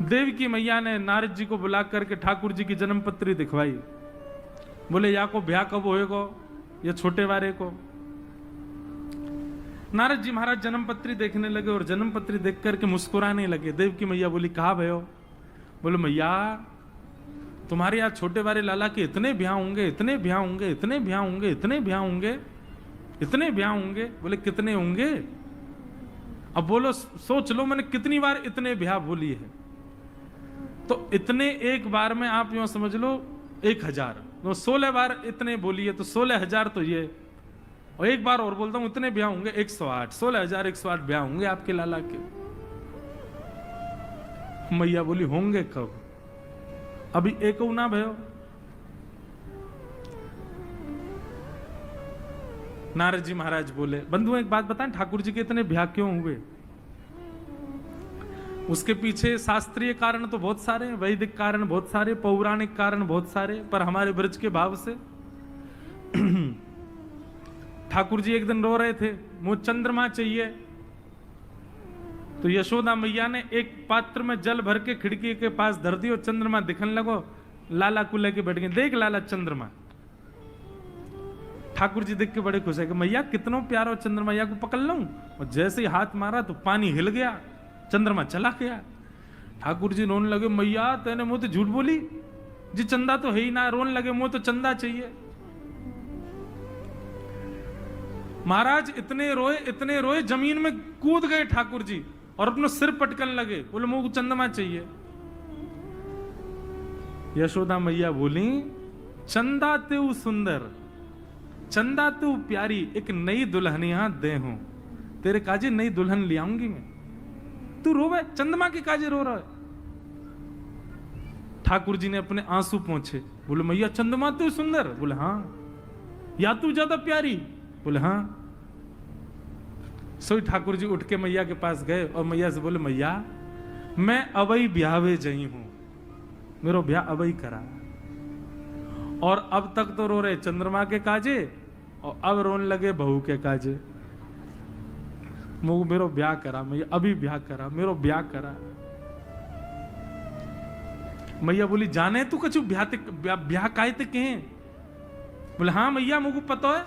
देवकी मैया ने नारद जी को बुला करके ठाकुर जी की जन्म पत्री दिखवाई। बोले या को ब्याह कब होएगो, ये छोटे वारे को। नारद जी महाराज जन्म पत्री देखने लगे और जन्म पत्री देख करके मुस्कुराने लगे। देवकी मैया बोली कहा भयो? बोले मैया तुम्हारे यहाँ छोटे वारे लाला के इतने ब्याह होंगे, इतने ब्याह होंगे, इतने ब्याह होंगे, इतने ब्याह होंगे, इतने ब्याह होंगे। बोले कितने होंगे? अब बोलो, सोच लो मैंने कितनी बार इतने ब्याह बोली है। तो इतने एक बार में आप यूं समझ लो 1000, तो 16 बार इतने बोली है तो 16,000 तो ये, और एक बार और बोलता हूं इतने ब्याह होंगे 108, 16,108 ब्याह होंगे आपके लाला के। मैया बोली होंगे कब? अभी एक ना भयो। नारद जी महाराज बोले बंधु एक बात बताएं, ठाकुर जी के इतने ब्याह क्यों हुए? उसके पीछे शास्त्रीय कारण तो बहुत सारे, वैदिक कारण बहुत सारे, पौराणिक कारण बहुत सारे, पर हमारे ब्रज के भाव से ठाकुर जी एक दिन रो रहे थे, मुझे चंद्रमा चाहिए। तो यशोदा मैया ने एक पात्र में जल भर के खिड़की के पास धर दी और चंद्रमा दिखने लगो। लाला को लेके बैठ गए, देख लाला चंद्रमा। ठाकुर जी देख के बड़े खुश है कि मैया कितना प्यारा चंद्रमा, मैया को पकड़ लूं। और जैसे ही हाथ मारा तो पानी हिल गया, चंद्रमा चला गया। ठाकुर जी रोने लगे, मैया तेने मुंह तो झूठ बोली जी, चंदा तो है ही ना। रोने लगे, मुंह तो चंदा चाहिए। महाराज इतने रोए जमीन में कूद गए ठाकुर जी और अपना सिर पटकन लगे। बोले मुंह को चंद्रमा चाहिए। यशोदा मैया बोली चंदा तेऊ सुंदर, चंदा तू प्यारी, एक नई दुल्हनिया दे हूं तेरे काजे, नई दुल्हन ले आऊंगी मैं। तू रोवे, चंद्रमा के काजे रो रहा है? ठाकुर जी ने अपने आंसू पोंछे। बोले मैया चंद्रमा तू सुंदर? बोले हाँ। या तू ज्यादा प्यारी? बोले हाँ। सोई ठाकुर जी उठ के मैया के पास गए और मैया से बोले मैया मैं अवई ब्याहवे जई हूं, मेरो ब्याह अवई करा। और अब तक तो रो रहे चंद्रमा के काजे और अब रोने लगे बहू के काजे। मेरो ब्याह करा मैया, अभी ब्याह करा, मेरो ब्याह करा। मैया बोली जाने तू कछु ब्याह काहे ते कहे? बोले हाँ मैया मुझको पता है।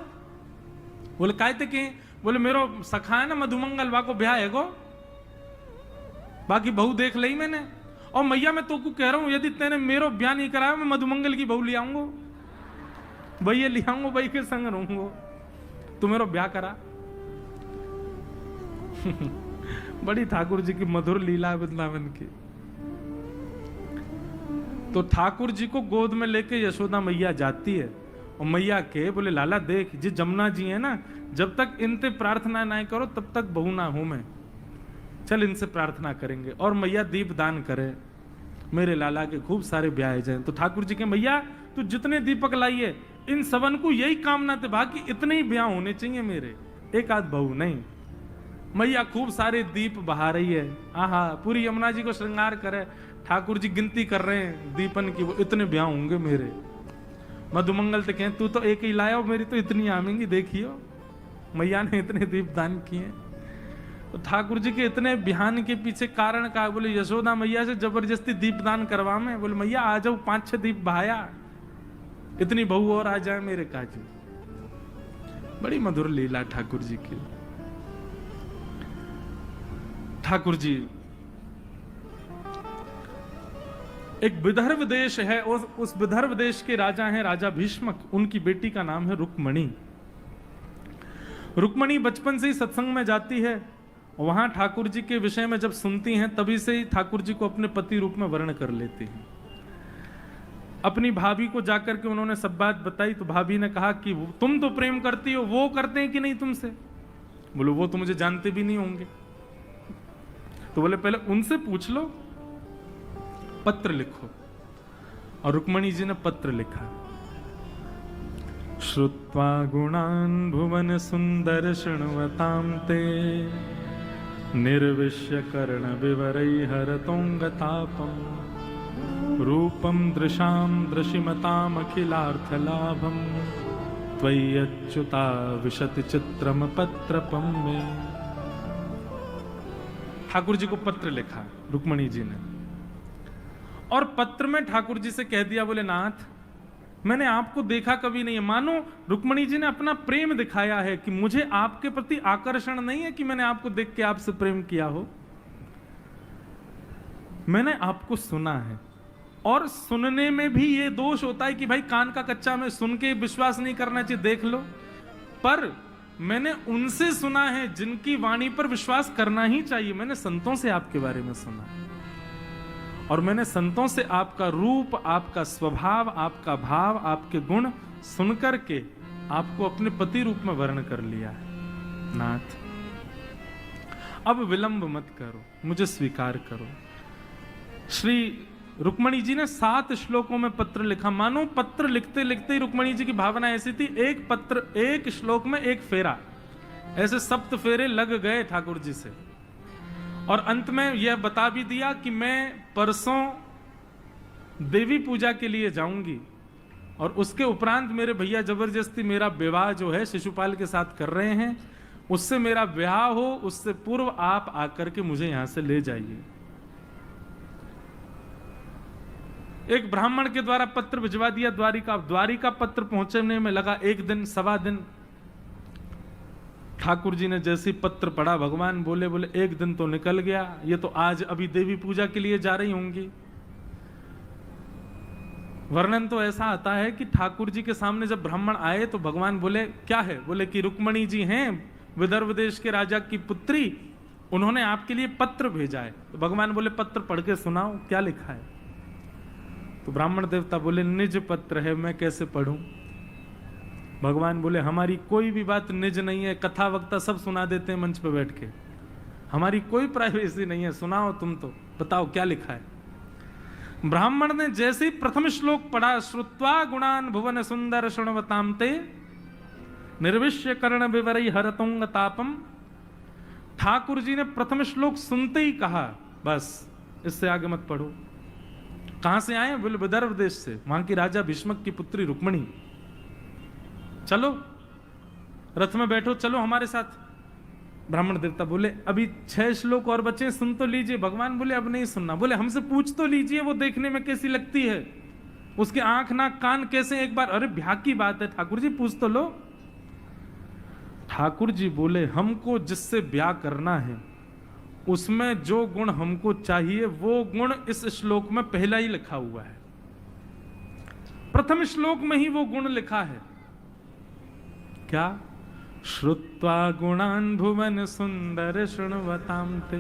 बोले काहे ते कहे? बोले मेरो सखा है ना मधुमंगल, वा को ब्याह है गो, बाकी बहू देख ली मैंने। और मैया मैं तो को कह रहा हूं यदि तेने मेरो ब्याह नहीं कराया मैं मधुमंगल की बहू ले आऊंगा, भैया ले आऊंगा, भाई के संग रहूंगा, तू मेरो ब्याह करा। बड़ी ठाकुर जी की मधुर लीला वृंदावन की। तो ठाकुर जी को गोद में लेके यशोदा मैया जाती है और मैया के बोले लाला देख जी जमुना जी है ना, जब तक इनसे प्रार्थना ना करो तब तक बहू ना हूं मैं, चल इनसे प्रार्थना करेंगे। और मैया दीप दान करे, मेरे लाला के खूब सारे ब्याह जाए। तो ठाकुर जी के मैया तू जितने दीपक लाइए इन सबन को यही कामना थे, बाकी इतने ही ब्याह होने चाहिए मेरे, एक आध बहू नहीं। मैया खूब सारे दीप बहा रही है, आहा पूरी यमुना जी को श्रृंगार करे। ठाकुर जी गिनती कर रहे हैं दीपन की, वो इतने ब्याह होंगे मेरे। मधुमंगल तो कहें तू तो एक ही लाया, मेरी तो इतनी आमेंगी, देखियो मैया ने इतने दीप दान किए। तो ठाकुर जी के इतने बिहान के पीछे कारण का? बोले यशोदा मैया से जबरदस्ती दीप दान करवा में। बोले मैया आ जाओ, 5-6 दीप बहाया, इतनी बहू और आ जाए मेरे काजी। बड़ी मधुर लीला ठाकुर जी की। ठाकुर जी एक विदर्भ देश है, उस विदर्भ देश के राजा हैं राजा भीष्मक, उनकी बेटी का नाम है रुक्मणी। रुक्मणी बचपन से ही सत्संग में जाती है, वहां ठाकुर जी के विषय में जब सुनती हैं तभी से ही ठाकुर जी को अपने पति रूप में वर्ण कर लेती हैं। अपनी भाभी को जाकर के उन्होंने सब बात बताई तो भाभी ने कहा कि तुम तो प्रेम करती हो, वो करते हैं कि नहीं तुमसे? बोलो वो तो मुझे जानते भी नहीं होंगे। तो बोले पहले उनसे पूछ लो, पत्र लिखो। और रुक्मणी जी ने पत्र लिखा। श्रुत्वा गुणान् भुवन सुंदर शृण्वतां ते निर्विश्य कर्ण विवरैर्हरतोंगतापम् रूपं दृशां दृशिमताम् अखिलार्थलाभम् त्वय्यच्युता विशति चित्रम पत्रपम में। ठाकुर जी को पत्र लिखा रुक्मणी जी ने। और पत्र में ठाकुर जी से कह दिया, बोले नाथ मैंने आपको देखा कभी नहीं है। मानो रुक्मणी जी ने अपना प्रेम दिखाया है कि मुझे आपके प्रति आकर्षण नहीं है कि मैंने आपको देख के आपसे प्रेम किया हो, मैंने आपको सुना है। और सुनने में भी ये दोष होता है कि भाई कान का कच्चा में सुन के विश्वास नहीं करना चाहिए, देख लो, पर मैंने उनसे सुना है जिनकी वाणी पर विश्वास करना ही चाहिए। मैंने संतों से आपके बारे में सुना और मैंने संतों से आपका रूप, आपका स्वभाव, आपका भाव, आपके गुण सुनकर के आपको अपने पति रूप में वर्ण कर लिया है। नाथ अब विलंब मत करो, मुझे स्वीकार करो। श्री रुक्मणी जी ने 7 श्लोकों में पत्र लिखा। मानो पत्र लिखते लिखते ही रुक्मणी जी की भावना ऐसी थी, एक पत्र एक श्लोक में एक फेरा, ऐसे 7 फेरे लग गए ठाकुर जी से। और अंत में यह बता भी दिया कि मैं परसों देवी पूजा के लिए जाऊंगी और उसके उपरांत मेरे भैया जबरदस्ती मेरा विवाह जो है शिशुपाल के साथ कर रहे हैं, उससे मेरा विवाह हो, उससे पूर्व आप आकर के मुझे यहां से ले जाइए। एक ब्राह्मण के द्वारा पत्र भिजवा दिया द्वारिका पत्र पहुंचने में लगा 1 दिन, सवा दिन। ठाकुर जी ने जैसे पत्र पढ़ा, भगवान बोले 1 दिन तो निकल गया, ये तो आज अभी देवी पूजा के लिए जा रही होंगी। वर्णन तो ऐसा आता है कि ठाकुर जी के सामने जब ब्राह्मण आए तो भगवान बोले क्या है, बोले कि रुक्मणी जी हैं विदर्भ देश के राजा की पुत्री, उन्होंने आपके लिए पत्र भेजा है। तो भगवान बोले पत्र पढ़ के सुनाओ, क्या लिखा है। तो ब्राह्मण देवता बोले निज पत्र है, मैं कैसे पढ़ूं। भगवान बोले हमारी कोई भी बात निज नहीं है, कथा वक्ता सब सुना देते हैं मंच पे बैठ के, हमारी कोई प्राइवेसी नहीं है, सुनाओ तुम तो, बताओ क्या लिखा है। ब्राह्मण ने जैसे ही प्रथम श्लोक पढ़ा, श्रुत्वा गुणान भुवन सुंदर शृण्वतां ते निर्विश्य कर्ण विवरै हरतुंग तापम। ठाकुर जी ने प्रथम श्लोक सुनते ही कहा बस इससे आगे मत पढ़ो। कहां से आए, बोले विदर्भ देश से, वहां की राजा भीष्मक की पुत्री रुक्मणी। चलो रथ में बैठो, चलो हमारे साथ। ब्राह्मण देवता बोले अभी 6 श्लोक और बचे, सुन तो लीजिए। भगवान बोले अब नहीं सुनना। बोले हमसे पूछ तो लीजिए वो देखने में कैसी लगती है, उसके आंख नाक कान कैसे, एक बार। अरे ब्याह की बात है ठाकुर जी, पूछ तो लो। ठाकुर जी बोले हमको जिससे ब्याह करना है उसमें जो गुण हमको चाहिए वो गुण इस श्लोक में पहला ही लिखा हुआ है, प्रथम श्लोक में ही वो गुण लिखा है। क्या, श्रुत्वा गुणान भुवन सुंदर शृण्वतां ते।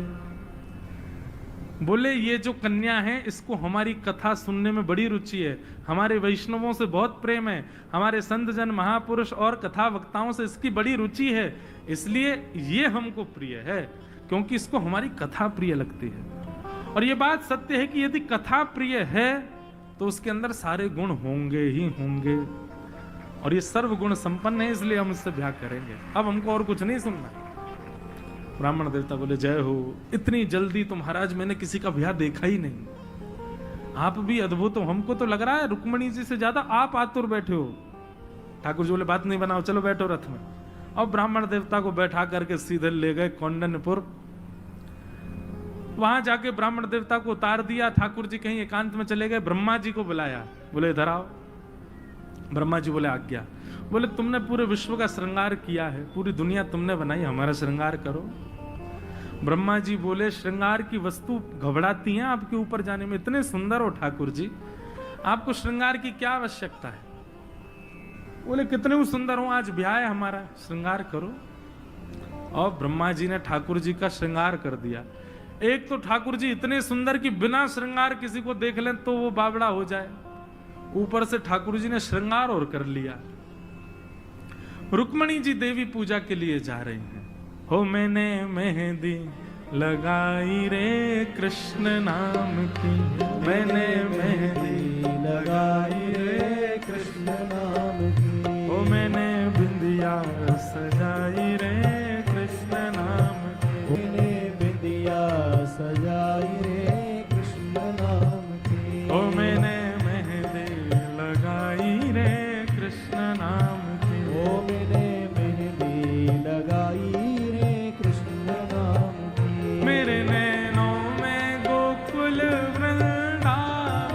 बोले ये जो कन्या है इसको हमारी कथा सुनने में बड़ी रुचि है, हमारे वैष्णवों से बहुत प्रेम है, हमारे संत जन महापुरुष और कथा वक्ताओं से इसकी बड़ी रुचि है, इसलिए ये हमको प्रिय है, क्योंकि इसको हमारी कथा प्रिय लगती है। और ये बात सत्य है कि यदि कथा प्रिय है तो उसके अंदर सारे गुण होंगे ही होंगे, और ये सर्व गुण संपन्न है, इसलिए हम इससे ब्याह करेंगे। अब हमको और कुछ नहीं सुनना। ब्राह्मण देवता बोले जय हो, इतनी जल्दी तो महाराज मैंने किसी का ब्याह देखा ही नहीं, आप भी अद्भुत हो, हमको तो लग रहा है रुक्मणी जी से ज्यादा आप आतुर बैठे हो। ठाकुर जी बोले बात नहीं बनाओ, चलो बैठो रथ में। और ब्राह्मण देवता को बैठा करके सीधे ले गए कौंडन्यपुर। वहां जाके ब्राह्मण देवता को उतार दिया। ठाकुर जी कहीं एकांत में चले गए, ब्रह्मा जी को बुलाया, बोले इधर आओ। ब्रह्मा जी बोले आज्ञा। बोले तुमने पूरे विश्व का श्रृंगार किया है, पूरी दुनिया तुमने बनाई, हमारा श्रृंगार करो। ब्रह्मा जी बोले श्रृंगार की वस्तु घबराती हैं आपके ऊपर जाने में, इतने सुंदर हो ठाकुर जी, आपको श्रृंगार की क्या आवश्यकता है। बोले कितने सुंदर हो, आज ब्याह है हमारा, श्रृंगार करो। और ब्रह्मा जी ने ठाकुर जी का श्रृंगार कर दिया। एक तो ठाकुर जी इतने सुंदर कि बिना श्रृंगार किसी को देख लें तो वो बावड़ा हो जाए, ऊपर से ठाकुर जी ने श्रृंगार और कर लिया। रुक्मणी जी देवी पूजा के लिए जा रही हैं। हो मैंने मेहंदी लगाई रे कृष्ण नाम की, मैंने मेहंदी लगाई रे कृष्ण नाम की। हो मैंने बिंदिया सजाई रे कृष्ण नाम की, मैंने बिंदिया सजाई रे कृष्ण नाम की। हो मैंने मेहंदी लगाई रे कृष्ण नाम की, हो मैंने मेहंदी लगाई रे कृष्ण नाम की। मेरे नैनों में गोकुल वृंदावन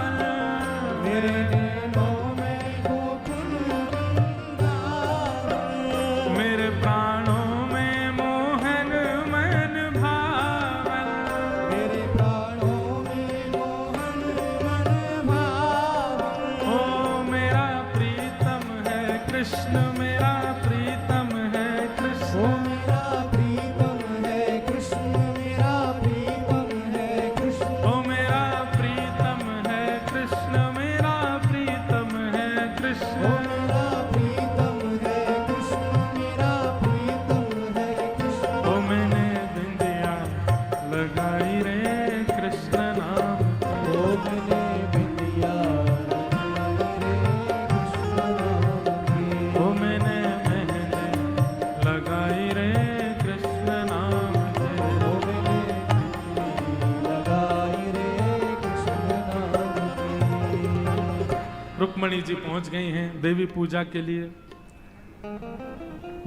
रुक्मणी जी पहुंच गई हैं देवी पूजा के लिए।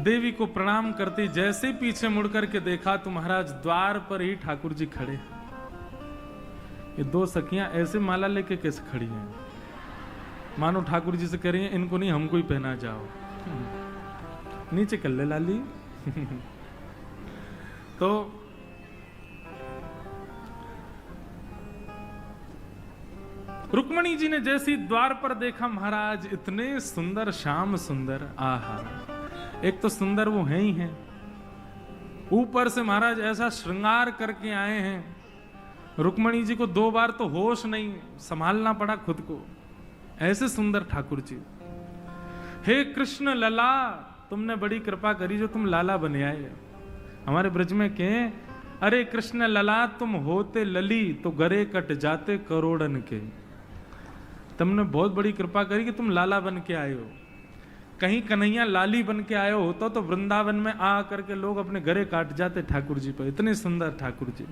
देवी को प्रणाम करती जैसे पीछे मुड़ करके देखा तो महाराज द्वार पर ही ठाकुर जी खड़े। ये दो सखियां ऐसे माला लेके कैसे खड़ी हैं, मानो ठाकुर जी से कह रही हैं इनको नहीं हमको ही पहना जाओ, नीचे कर ले लाली। तो रुक्मणी जी ने जैसी द्वार पर देखा महाराज इतने सुंदर श्याम सुंदर, आहा, एक तो सुंदर वो है ही हैं, ऊपर से महाराज ऐसा श्रृंगार करके आए हैं। रुक्मणी जी को 2 बार तो होश नहीं, संभालना पड़ा खुद को, ऐसे सुंदर ठाकुर जी। हे कृष्ण लला, तुमने बड़ी कृपा करी जो तुम लाला बने आए। हमारे ब्रज में कहें, अरे कृष्ण लला तुम होते लली तो गरे कट जाते करोड़न के। तुमने बहुत बड़ी कृपा करी कि तुम लाला बन के आए हो। कहीं कन्हैया लाली बन के आए हो तो वृंदावन में आ करके लोग अपने गरे काट जाते ठाकुर जी पर। इतने सुंदर ठाकुर जी।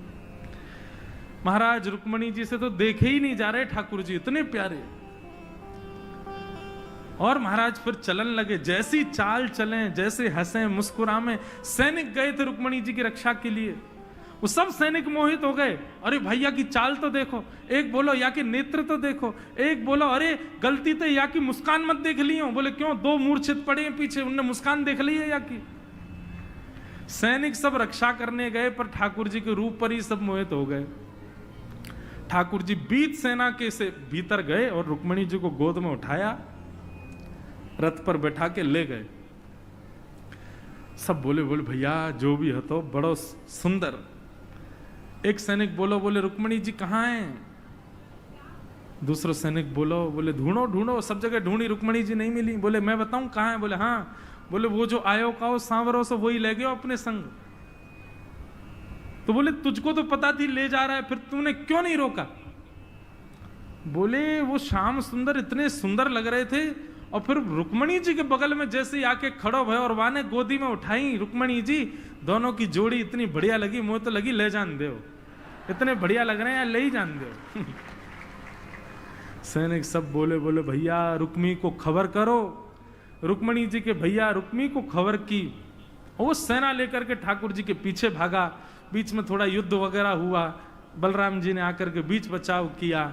महाराज रुक्मणी जी से तो देखे ही नहीं जा रहे ठाकुर जी, इतने प्यारे। और महाराज फिर चलन लगे, जैसी चाल चले, जैसे हंसे मुस्कुराए। सैनिक गए थे रुक्मणी जी की रक्षा के लिए, वो सब सैनिक मोहित हो गए। अरे भैया की चाल तो देखो, एक बोलो या कि नेत्र तो देखो, एक बोलो अरे गलती तो या कि मुस्कान मत देख ली हो। बोले क्यों, 2 मूर्छित पड़े हैं पीछे, उनने मुस्कान देख ली है या कि। सैनिक सब रक्षा करने गए पर ठाकुर जी के रूप पर ही सब मोहित हो गए। ठाकुर जी बीच सेना के से भीतर गए और रुक्मणी जी को गोद में उठाया, रथ पर बैठा के ले गए। सब बोले भैया जो भी है तो बड़ो सुंदर। एक सैनिक बोले रुक्मणी जी कहाँ हैं। दूसरा सैनिक बोले ढूंढो, सब जगह ढूंढी, रुक्मणी जी नहीं मिली। बोले मैं बताऊं कहाँ है। बोले हाँ। बोले वो जो आयो का सांवरो से वही ले गए अपने संग। तो बोले तुझको तो पता थी ले जा रहा है, फिर तूने क्यों नहीं रोका। बोले वो श्याम सुंदर इतने सुंदर लग रहे थे, और फिर रुक्मणी जी के बगल में जैसे आके खड़ो भय और वाने गोदी में उठाई रुक्मणी जी। दोनों की जोड़ी इतनी बढ़िया लगी, मुझे तो लगी ले जान दो, इतने बढ़िया लग रहे हैं ले ही जान दो। सैनिक सब बोले भैया रुक्मी को खबर करो। रुक्मणी जी के भैया रुक्मी को खबर की, वो सेना लेकर के ठाकुर जी के पीछे भागा। बीच में थोड़ा युद्ध वगैरह हुआ, बलराम जी ने आकर के बीच बचाव किया।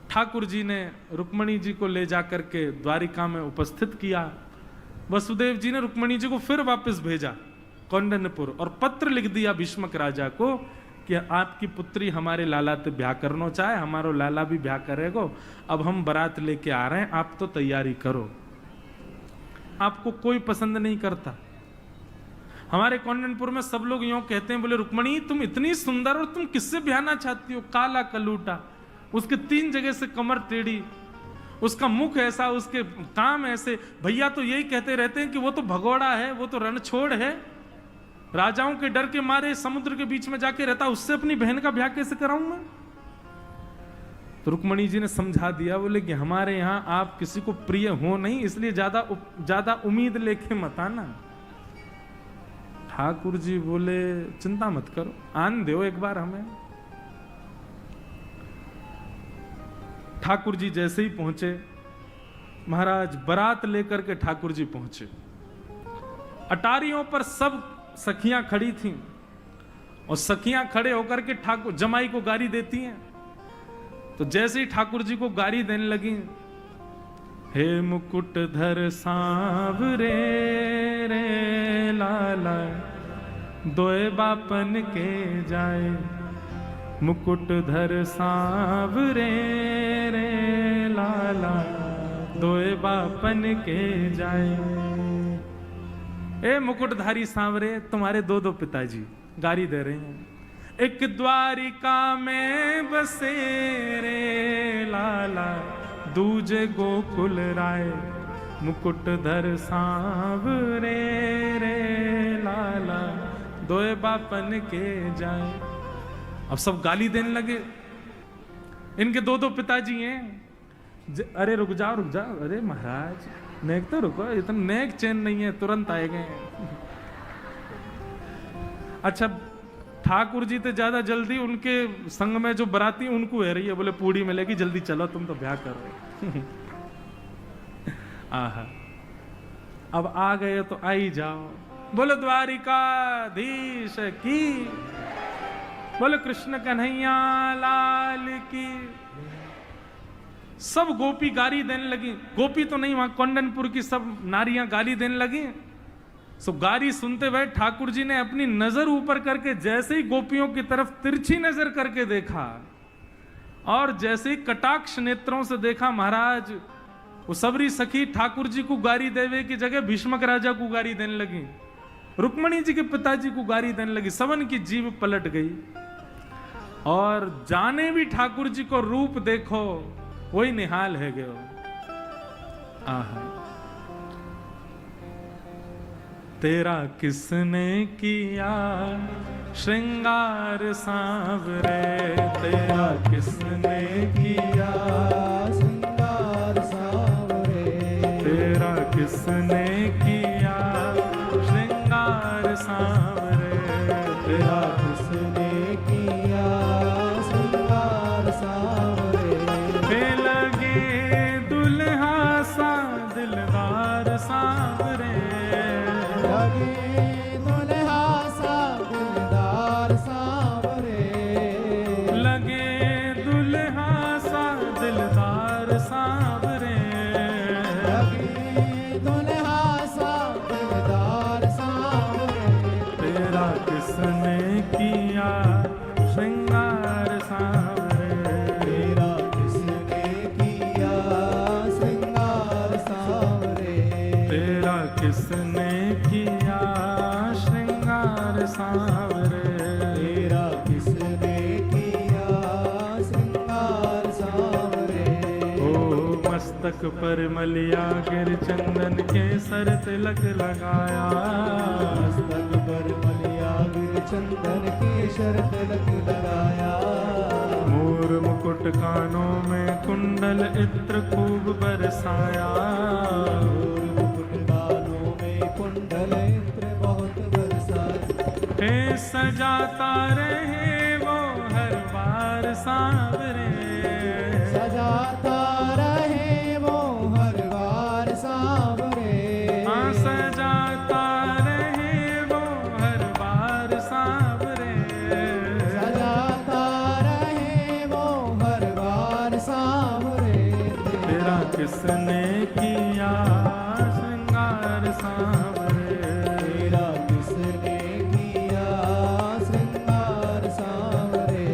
ठाकुर जी ने रुक्मणी जी को ले जाकर के द्वारिका में उपस्थित किया। वसुदेव जी ने रुक्मणी जी को फिर वापस भेजा कौंडन्यपुर, और पत्र लिख दिया भीष्मक राजा को कि आपकी पुत्री हमारे लाला से ब्याह करना चाहे, हमारो लाला भी ब्याह करेगो, अब हम बारात लेके आ रहे हैं, आप तो तैयारी करो। आपको कोई पसंद नहीं करता। हमारे कौंडन्यपुर में सब लोग यूं कहते हैं, बोले रुक्मणी तुम इतनी सुंदर और तुम किससे ब्याहना चाहती हो। काला कलूटा, उसके 3 जगह से कमर टेढ़ी, उसका मुख ऐसा, उसके काम ऐसे। भैया तो यही कहते रहते हैं कि वो तो भगोड़ा है, वो तो रणछोड़ है, राजाओं के डर के मारे समुद्र के बीच में जाके रहता, उससे अपनी बहन का ब्याह कैसे कराऊं मैं। तो रुक्मणी जी ने समझा दिया, बोले कि हमारे यहां आप किसी को प्रिय हो नहीं, इसलिए ज्यादा उम्मीद लेके मत आना। ठाकुर जी बोले चिंता मत करो, आन दो एक बार हमें। ठाकुर जी जैसे ही पहुंचे, महाराज बारात लेकर के ठाकुर जी पहुंचे। अटारियों पर सब सखियां खड़ी थीं, और सखियां खड़े होकर के ठाकुर जमाई को गारी देती हैं। तो जैसे ही ठाकुर जी को गारी देने लगी, हे मुकुटधर सांवरे रे लाला, दोए बापन के जाए। मुकुटधर सांवरे रे लाला, दोए बापन के जाए। ए मुकुटधारी सांवरे, तुम्हारे 2 पिताजी गारी दे रहे हैं। एक द्वारिका में बसे रे लाला, दूजे गोकुल राय। मुकुटधर सांवरे रे लाला, दोए बापन के जाए। अब सब गाली देने लगे। इनके 2 पिताजी हैं। अरे रुक जाओ, अरे महाराज नेक तो रुको, इतना नेक चैन नहीं है, तुरंत आए गए। अच्छा ठाकुर जी तो ज्यादा जल्दी उनके संग में जो बराती उनको है रही है, बोले पूड़ी मिलेगी, जल्दी चलो तुम तो ब्याह कर रहे। आहा, अब आ गए तो आ ही जाओ। बोलो द्वारिकाधीश की, बोलो कृष्ण कन्हैया लाल की। सब गोपी गाली देने लगी, गोपी तो नहीं, वहां कौंडनपुर की सब नारियां गाली देने लगी। सो गाली सुनते हुए ठाकुर जी ने अपनी नजर ऊपर करके जैसे ही गोपियों की तरफ तिरछी नजर करके देखा और जैसे ही कटाक्ष नेत्रों से देखा, महाराज वो सबरी सखी ठाकुर जी को गाली देवे की जगह भीष्मक राजा को गाली देने लगी, रुक्मणी जी के पिताजी को गाली देने लगी। सबन की जीभ पलट गई और जाने भी ठाकुर जी को रूप देखो वही निहाल है गयो। आहा, तेरा किसने किया श्रृंगार सांवरे, तेरा किसने किया श्रृंगार सांवरे, तेरा किसने किया श्रृंगार सांवरे, तेरा किसने किया श्रृंगार सांवरे। पे लगे दुल्हा सा दिलदार सांवरे, लगे दुल्हा सा दिलदार सांवरे, लगे दुल्हा सा दिलदार सांवरे, लगे दुल्हा सा दिलदार सांवरे। तेरा किसने किया श्रृंगार सांवरे, तेरा किसने किया श्रृंगार सांवरे, तेरा किसने किया श्रृंगार सांवरे। तेरा किसने किया श्रृंगार सांवरे। ओ मस्तक पर मलिया गिर चंदन के सर तिलक लगाया, मस्तक पर मलिया गिर चंदन के शर तिलक लगाया, मोर मुकुट कानों में कुंडल इत्र खूब बरसाया, और मुकुट बालों में कुंडल इत्र बहुत बरसाया। हे सजाता रहे वो हर बार सांवरे, सजाता रहे वो हर बार सांवरे, हाँ सजाता रहे वो हर बार सांवरे, सजाता रहे वो हर बार सांवरे। तेरा किसने किया श्रृंगार सांवरे, तेरा किसने किया श्रृंगार सांवरे,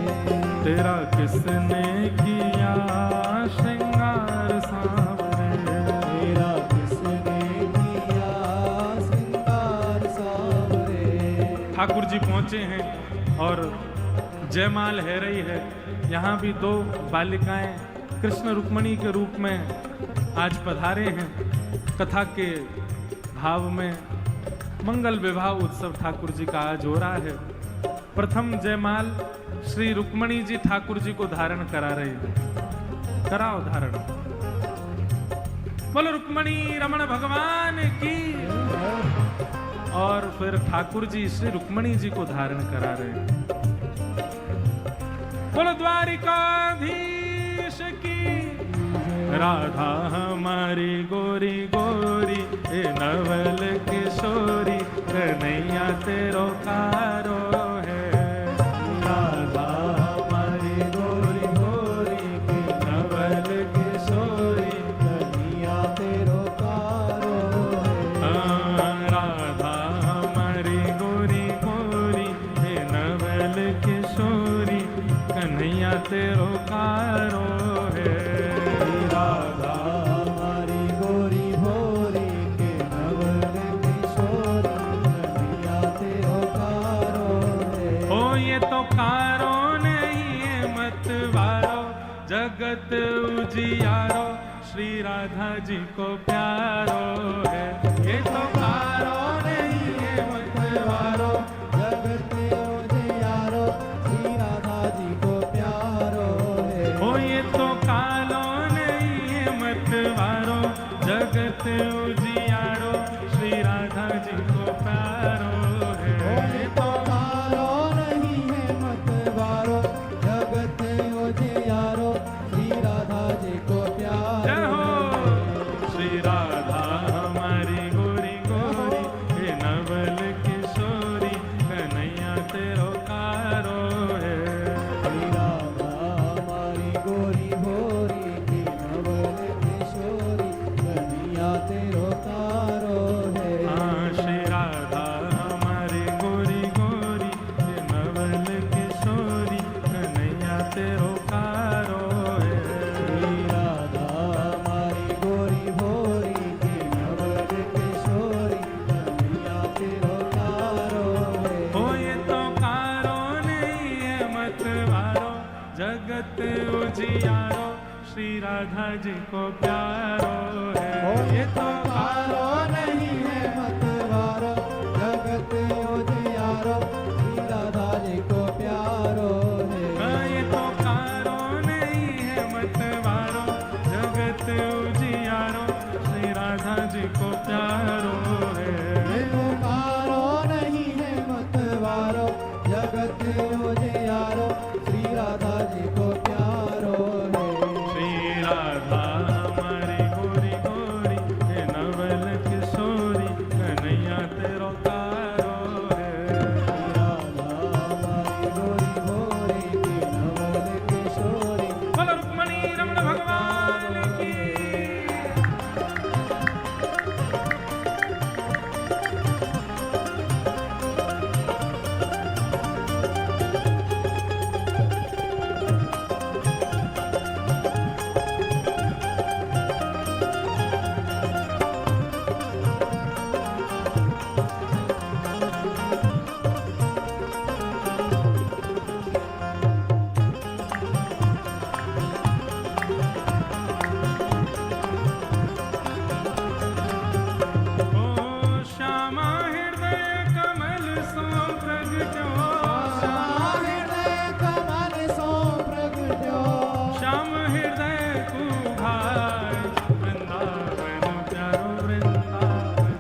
तेरा किसने किया श्रृंगार सांवरे। तेरा किसने किया श्रृंगार सांवरे। ठाकुर जी पहुंचे हैं और जयमाल है रही है। यहाँ भी दो बालिकाएं कृष्ण रुक्मणी के रूप में आज पधारे हैं। कथा के भाव में मंगल विवाह उत्सव ठाकुर जी का आज हो रहा है। प्रथम जयमाल श्री रुक्मणी जी ठाकुर जी को धारण करा रहे हैं। कराओ धारण। बोलो रुक्मणी रमण भगवान की। और फिर ठाकुर जी श्री रुक्मणी जी को धारण करा रहे हैं। बोलो द्वारिकाधीश की। राधा हमारी गोरी गोरी ए नवल किशोरी कन्हैया तेरो कारो है। राधा हमारी गोरी गोरी ए नवल किशोरी कन्हैया तेरो कारो है। राधा हमारी गोरी गोरी ए नवल किशोरी कन्हैया तेरो कारो है। राधा हमारी गोरी भोरी के नवल किशोरी कन्हैया तेरो कारो है। ओ ये तो कारो नहीं है मतवारो जगत उजियारो श्री राधा जी को प्यारो है। ये तो कारो नहीं है मतवारो जगत उजियारो श्री राधा जी को प्यारो है। ओ ये तो कालो नहीं है मतवारो जगत उजियारो श्री राधा जी को प्यारो है। ये तो कारो नहीं है मतवारो जगत उजियारो श्री राधा जी को प्यारो जय हो है। श्री राधा तेरो कारो है। श्री राधा मारी गोरी भोरी की नवल किशोरी कन्हैया तेरो कारो है। हो ये तो कारो नहीं है मतवारो, जगत उजियारो श्री राधा जी को प्यारो है। ओ ये तो कारो नहीं है मतवारो, जगत उजियारो श्री राधा जी को प्यारो है। ये तो कारो नहीं है मतवारो, जगत उजियारो श्री राधा जी को प्यारो है। ये तो कारो नहीं है मतवारो, जगत उजियारो श्री राधा जी को प्यारो है। श्री राधा हमारी गोरी गोरी हे नवल किशोरी कन्हैया तेरो कारो है। राधा हमारी गोरी गोरी की नवल किशोरी। बोलो रुक्मणी रमण भगवान की। ओ श्यामा हृदय कमल सो प्रगटो, हृदय कमल सो प्रगट्यो। श्याम हृदय कुभार वृंदावन प्यारो वृंदावन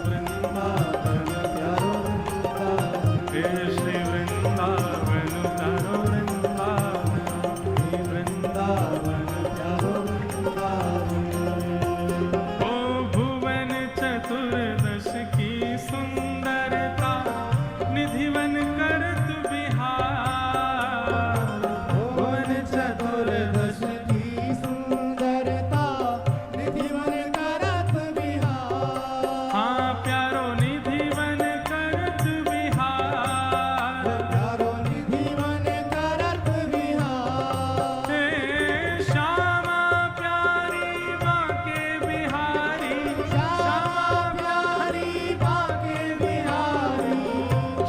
वृंदावन प्यारो वृंदावन। हे श्री वृंदावन प्यारो वृंदावन हे वृंदावन। प्यारो वृंदावन। ओ भुवन चतुर्दश की सुंदरता निधिवन करत बिहार। भुवन चतुर्दश की सुंदरता निधिवन करत बिहार। हाँ प्यारो निधिवन करत बिहार। प्यारो निधिवन करत बिहार। हे श्यामा प्यारी बाके बिहारी, श्यामा प्यारी बाके बिहारी।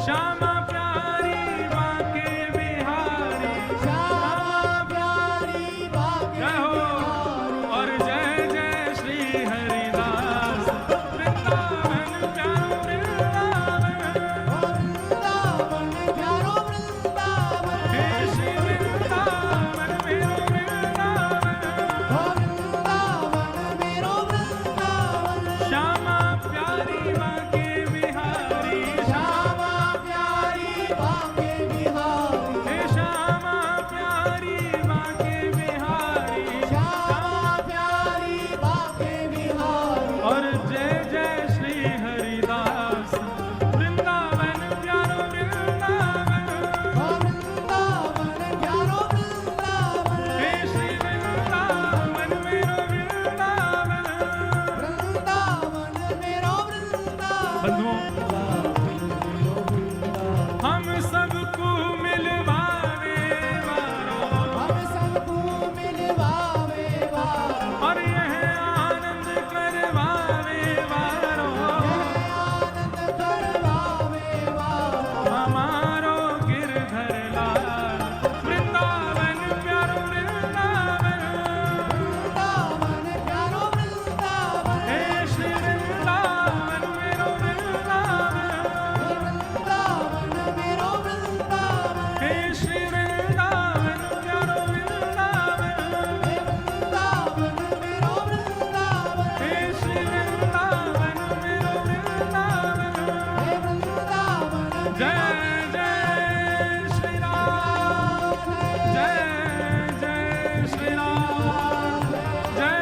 श्यामा प्यारी बाके बिहारी। श्यामा प्यारी बाके जय हो बिहारी। और जय जय श्री हरिदास वृंदावन प्यारो वृंदावन। वृंदावन प्यारो वृंदावन। हे श्री वृंदावन मेरो वृंदावन। वृंदावन मेरो वृंदावन। श्यामा प्यारी बाके बिहारी। श्यामा प्यारी बाके बिहारी। हे श्यामा प्यारी बाके बिहारी। श्यामा प्यारी बाके बिहारी। और जय जय श्री हरिदास वृंदावन प्यारो वृंदावन। वृंदावन प्यारो वृंदावन। हे श्री वृंदावन मेरो वृंदावन। वृंदावन मेरो वृंदावन। बंधुओं हम सबको मिलवावे वारो, हम सबको मिलवावे वारो। और यह आनंद करवावे वारो। आनंद करवावे वारो। हमारो गिरधर लाल वृंदावन प्यारो वृंदावन। वृंदावन प्यारो वृंदावन। हे श्री वृंदावन मेरो वृंदावन। वृंदावन मेरो वृंदावन। हे श्री वृंदावन प्यारो वृंदावन। वृंदावन मेरो वृंदावन। हे श्री वृंदावन मेरो वृंदावन। वृंदावन जय जय श्री राम, जय जय श्री राम, जय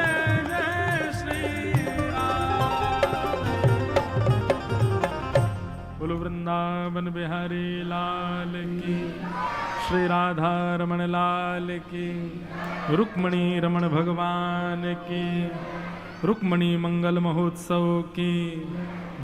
जय श्री राम। बोलो वृंदावन बिहारी लाल की, श्री राधा रमण लाल की, रुक्मणी रमण भगवान की, रुक्मणी मंगल महोत्सव की।